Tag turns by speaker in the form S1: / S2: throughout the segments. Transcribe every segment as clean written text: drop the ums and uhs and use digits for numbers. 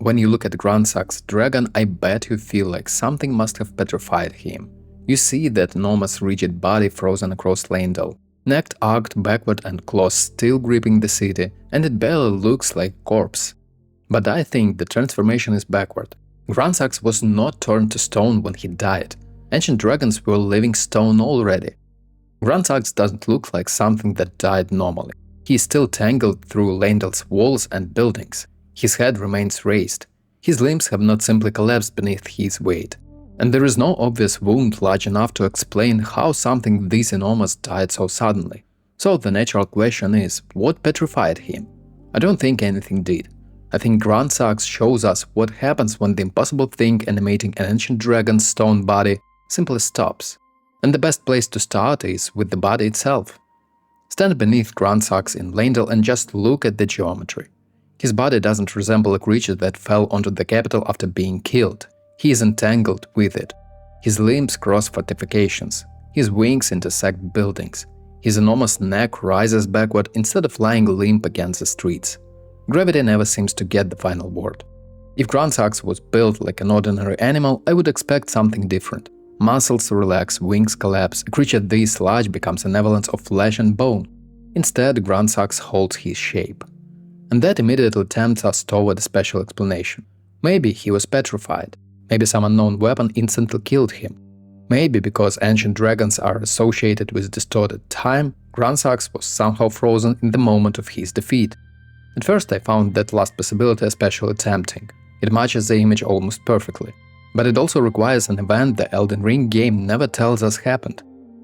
S1: When you look at Gransax's dragon, I bet you feel like something must have petrified him. You see that enormous rigid body frozen across Leyndell, neck arched backward and claws still gripping the city, and it barely looks like a corpse. But I think the transformation is backward. Gransax was not turned to stone when he died. Ancient dragons were living stone already. Gransax doesn't look like something that died normally. He is still tangled through Leyndell's walls and buildings. His head remains raised. His limbs have not simply collapsed beneath his weight. And there is no obvious wound large enough to explain how something this enormous died so suddenly. So the natural question is, what petrified him? I don't think anything did. I think Gransax shows us what happens when the impossible thing animating an ancient dragon's stone body simply stops. And the best place to start is with the body itself. Stand beneath Gransax in Leyndell and just look at the geometry. His body doesn't resemble a creature that fell onto the capital after being killed. He is entangled with it. His limbs cross fortifications. His wings intersect buildings. His enormous neck rises backward instead of lying limp against the streets. Gravity never seems to get the final word. If Gransax was built like an ordinary animal, I would expect something different. Muscles relax, wings collapse, a creature this large becomes an avalanche of flesh and bone. Instead, Gransax holds his shape. And that immediately tempts us toward a special explanation. Maybe he was petrified. Maybe some unknown weapon instantly killed him. Maybe because ancient dragons are associated with distorted time, Gransax was somehow frozen in the moment of his defeat. At first I found that last possibility especially tempting. It matches the image almost perfectly. But it also requires an event the Elden Ring game never tells us happened.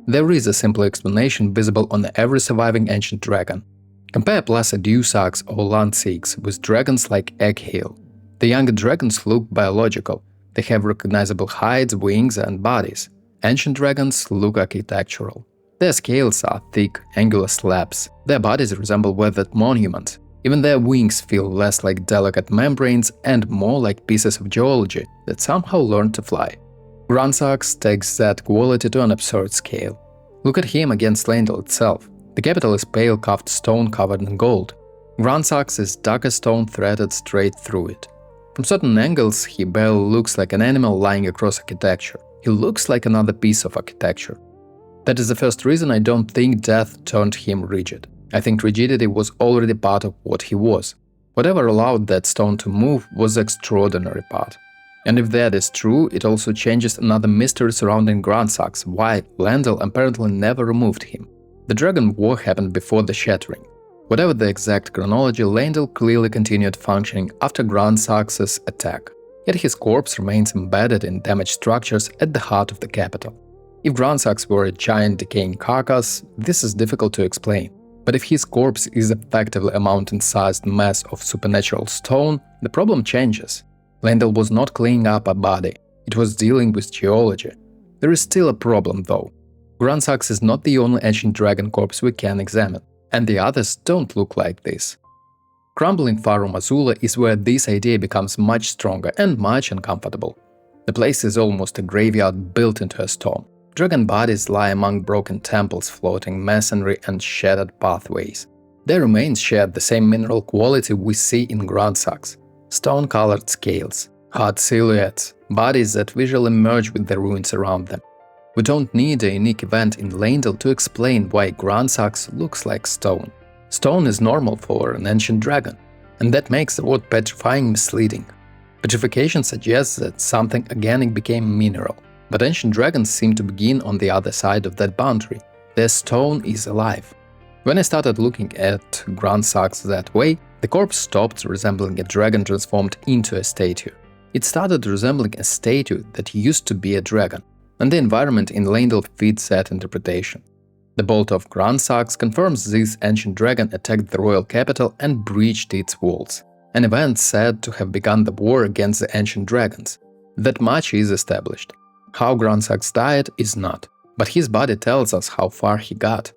S1: There is a simple explanation visible on every surviving ancient dragon. Compare Placid Dewsax or Landsix with dragons like Egghale. The younger dragons look biological. They have recognizable hides, wings, and bodies. Ancient dragons look architectural. Their scales are thick, angular slabs. Their bodies resemble weathered monuments. Even their wings feel less like delicate membranes and more like pieces of geology that somehow learned to fly. Gransax takes that quality to an absurd scale. Look at him against Leyndell itself. The capital is pale carved stone covered in gold. Gransax is darker stone threaded straight through it. From certain angles, he barely looks like an animal lying across architecture. He looks like another piece of architecture. That is the first reason I don't think death turned him rigid. I think rigidity was already part of what he was. Whatever allowed that stone to move was the extraordinary part. And if that is true, it also changes another mystery surrounding Gransax, why Leyndell apparently never removed him. The Dragon War happened before the Shattering. Whatever the exact chronology, Leyndell clearly continued functioning after Gransax's attack. Yet his corpse remains embedded in damaged structures at the heart of the capital. If Gransax were a giant decaying carcass, this is difficult to explain. But if his corpse is effectively a mountain-sized mass of supernatural stone, the problem changes. Leyndell was not cleaning up a body, it was dealing with geology. There is still a problem though. Gransax is not the only ancient dragon corpse we can examine, and the others don't look like this. Crumbling Farum Azula is where this idea becomes much stronger and much uncomfortable. The place is almost a graveyard built into a stone. Dragon bodies lie among broken temples, floating masonry and shattered pathways. Their remains share the same mineral quality we see in Gransax. Stone-colored scales, hard silhouettes, bodies that visually merge with the ruins around them. We don't need a unique event in Leyndell to explain why Gransax looks like stone. Stone is normal for an ancient dragon, and that makes the word petrifying misleading. Petrification suggests that something organic became mineral, but ancient dragons seem to begin on the other side of that boundary. Their stone is alive. When I started looking at Gransax that way, the corpse stopped resembling a dragon transformed into a statue. It started resembling a statue that used to be a dragon, and the environment in Leyndell fits that interpretation. The bolt of Gransax confirms this ancient dragon attacked the royal capital and breached its walls, an event said to have begun the war against the ancient dragons. That much is established. How Gransax died is not, but his body tells us how far he got.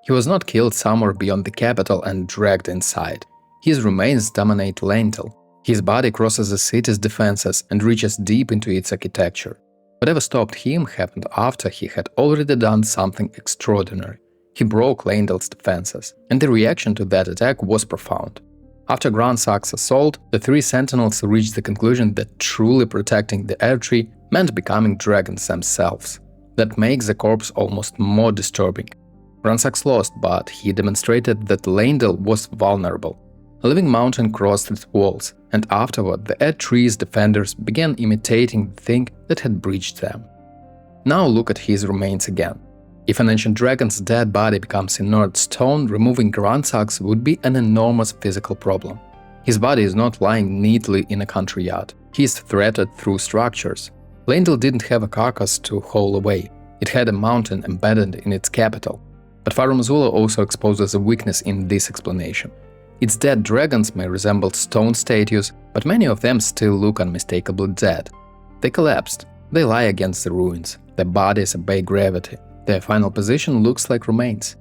S1: He was not killed somewhere beyond the capital and dragged inside. His remains dominate Leyndell. His body crosses the city's defenses and reaches deep into its architecture. Whatever stopped him happened after he had already done something extraordinary. He broke Leyndell's defenses, and the reaction to that attack was profound. After Gransax's assault, the three sentinels reached the conclusion that truly protecting the air tree meant becoming dragons themselves. That makes the corpse almost more disturbing. Gransax lost, but he demonstrated that Leyndell was vulnerable. A living mountain crossed its walls, and afterward the air tree's defenders began imitating the thing that had breached them. Now look at his remains again. If an ancient dragon's dead body becomes inert stone, removing Gransax would be an enormous physical problem. His body is not lying neatly in a country yard. He is threaded through structures. Leyndell didn't have a carcass to haul away. It had a mountain embedded in its capital. But Farum Azula also exposes a weakness in this explanation. Its dead dragons may resemble stone statues, but many of them still look unmistakably dead. They collapsed. They lie against the ruins. Their bodies obey gravity. Their final position looks like remains.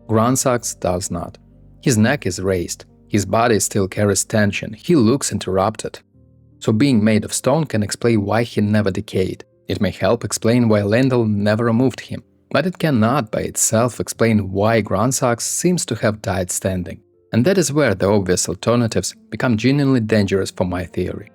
S1: Gransax does not. His neck is raised. His body still carries tension. He looks interrupted. So being made of stone can explain why he never decayed. It may help explain why Leyndell never removed him. But it cannot by itself explain why Gransax seems to have died standing. And that is where the obvious alternatives become genuinely dangerous for my theory.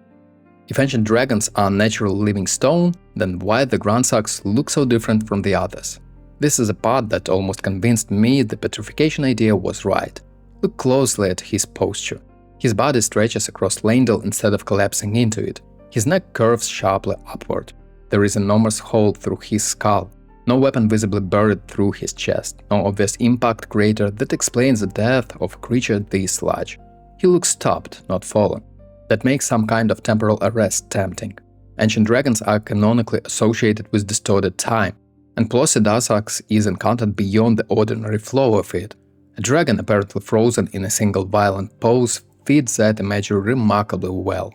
S1: If ancient dragons are natural living stone, then why the Gransax look so different from the others? This is a part that almost convinced me the petrification idea was right. Look closely at his posture. His body stretches across Leyndell instead of collapsing into it. His neck curves sharply upward. There is an enormous hole through his skull. No weapon visibly buried through his chest. No obvious impact crater that explains the death of a creature this large. He looks stopped, not fallen. That makes some kind of temporal arrest tempting. Ancient dragons are canonically associated with distorted time, and Fortissax is encountered beyond the ordinary flow of it. A dragon apparently frozen in a single violent pose fits that imagery remarkably well.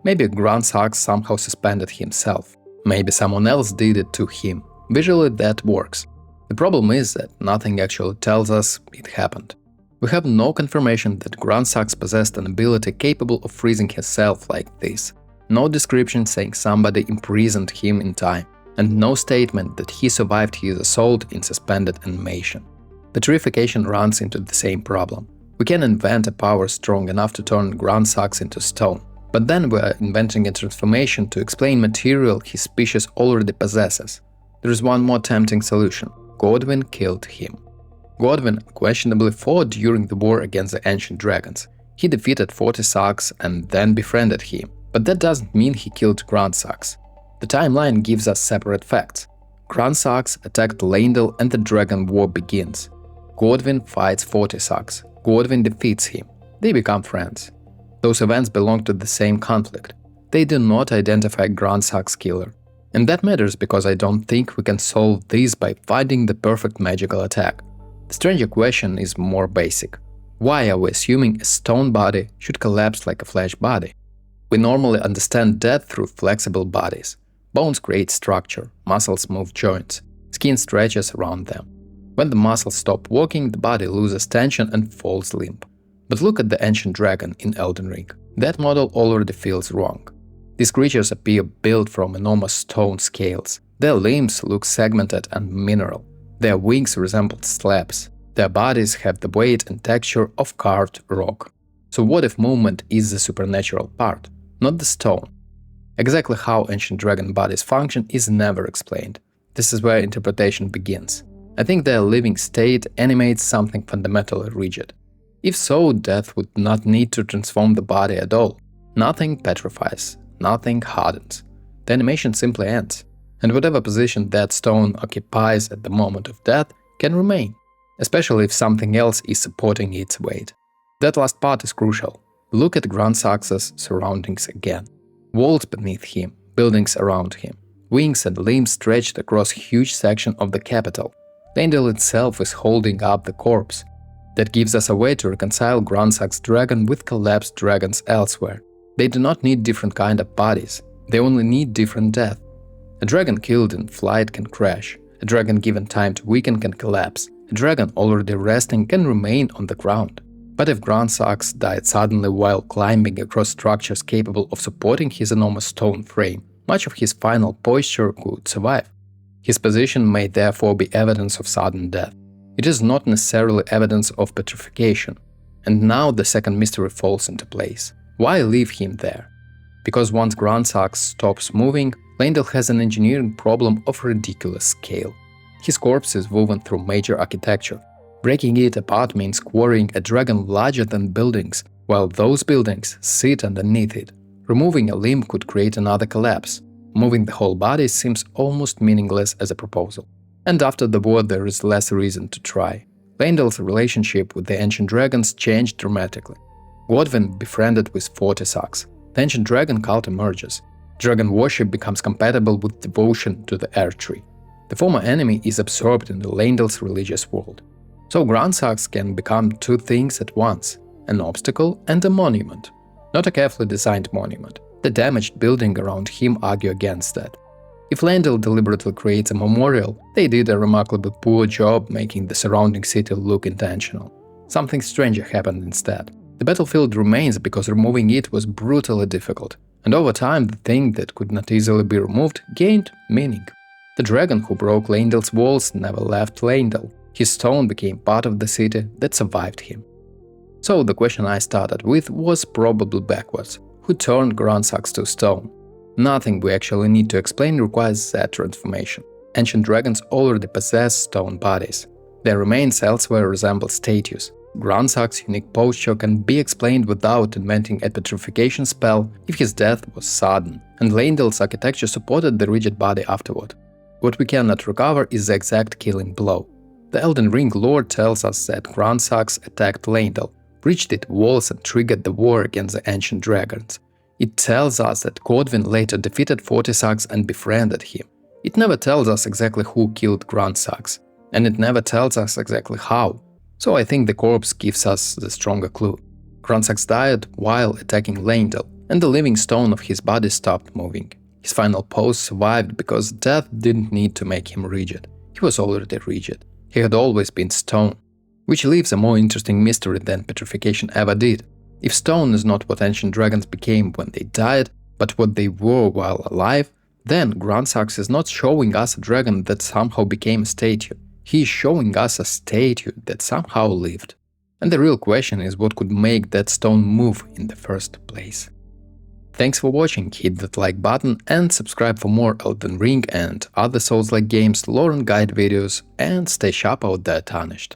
S1: Maybe Gransax somehow suspended himself. Maybe someone else did it to him. Visually that works. The problem is that nothing actually tells us it happened. We have no confirmation that Gransax possessed an ability capable of freezing himself like this. No description saying somebody imprisoned him in time, and no statement that he survived his assault in suspended animation. Petrification runs into the same problem. We can invent a power strong enough to turn Gransax into stone, but then we're inventing a transformation to explain material his species already possesses. There is one more tempting solution. Godwyn killed him. Godwyn questionably fought during the war against the ancient dragons. He defeated Fortissax and then befriended him, but that doesn't mean he killed Gransax. The timeline gives us separate facts. Gransax attacked Leyndell and the dragon war begins. Godwyn fights Fortissax. Godwyn defeats him. They become friends. Those events belong to the same conflict. They do not identify Gransax's killer. And that matters because I don't think we can solve this by finding the perfect magical attack. The stranger question is more basic. Why are we assuming a stone body should collapse like a flesh body? We normally understand death through flexible bodies. Bones create structure, muscles move joints, skin stretches around them. When the muscles stop working, the body loses tension and falls limp. But look at the ancient dragon in Elden Ring. That model already feels wrong. These creatures appear built from enormous stone scales. Their limbs look segmented and mineral. Their wings resemble slabs. Their bodies have the weight and texture of carved rock. So what if movement is the supernatural part, not the stone? Exactly how ancient dragon bodies function is never explained. This is where interpretation begins. I think their living state animates something fundamentally rigid. If so, death would not need to transform the body at all. Nothing petrifies, nothing hardens. The animation simply ends, and whatever position that stone occupies at the moment of death can remain, especially if something else is supporting its weight. That last part is crucial. Look at Gransax's surroundings again. Walls beneath him, buildings around him, wings and limbs stretched across a huge section of the capital. Leyndell itself is holding up the corpse. That gives us a way to reconcile Gransax's dragon with collapsed dragons elsewhere. They do not need different kind of bodies, they only need different death. A dragon killed in flight can crash, a dragon given time to weaken can collapse, a dragon already resting can remain on the ground. But if Gransax died suddenly while climbing across structures capable of supporting his enormous stone frame, much of his final posture could survive. His position may therefore be evidence of sudden death. It is not necessarily evidence of petrification. And now the second mystery falls into place. Why leave him there? Because once Gransax stops moving, Leyndell has an engineering problem of ridiculous scale. His corpse is woven through major architecture. Breaking it apart means quarrying a dragon larger than buildings, while those buildings sit underneath it. Removing a limb could create another collapse. Moving the whole body seems almost meaningless as a proposal. And after the war there is less reason to try. Leyndell's relationship with the ancient dragons changed dramatically. Godwyn befriended with Fortissax. The ancient dragon cult emerges. Dragon worship becomes compatible with devotion to the archery. The former enemy is absorbed in the Leyndell's religious world. So Gransax can become two things at once, an obstacle and a monument. Not a carefully designed monument. The damaged building around him argue against that. If Leyndell deliberately creates a memorial, they did a remarkably poor job making the surrounding city look intentional. Something stranger happened instead. The battlefield remains because removing it was brutally difficult, and over time the thing that could not easily be removed gained meaning. The dragon who broke Leyndell's walls never left Leyndell. His stone became part of the city that survived him. So the question I started with was probably backwards. Who turned Gransax to stone? Nothing we actually need to explain requires that transformation. Ancient dragons already possess stone bodies. Their remains elsewhere resemble statues. Gransax's unique posture can be explained without inventing a petrification spell if his death was sudden, and Leyndell's architecture supported the rigid body afterward. What we cannot recover is the exact killing blow. The Elden Ring lore tells us that Gransax attacked Leyndell, breached its walls and triggered the war against the ancient dragons. It tells us that Godwyn later defeated Fortissax and befriended him. It never tells us exactly who killed Gransax, and it never tells us exactly how. So I think the corpse gives us the stronger clue. Gransax died while attacking Leyndell, and the living stone of his body stopped moving. His final pose survived because death didn't need to make him rigid. He was already rigid. He had always been stone, which leaves a more interesting mystery than petrification ever did. If stone is not what ancient dragons became when they died, but what they were while alive, then Gransax is not showing us a dragon that somehow became a statue. He is showing us a statue that somehow lived. And the real question is what could make that stone move in the first place. Thanks for watching, hit that like button and subscribe for more Elden Ring and other Souls-like games, lore and guide videos, and stay sharp out there, Tarnished.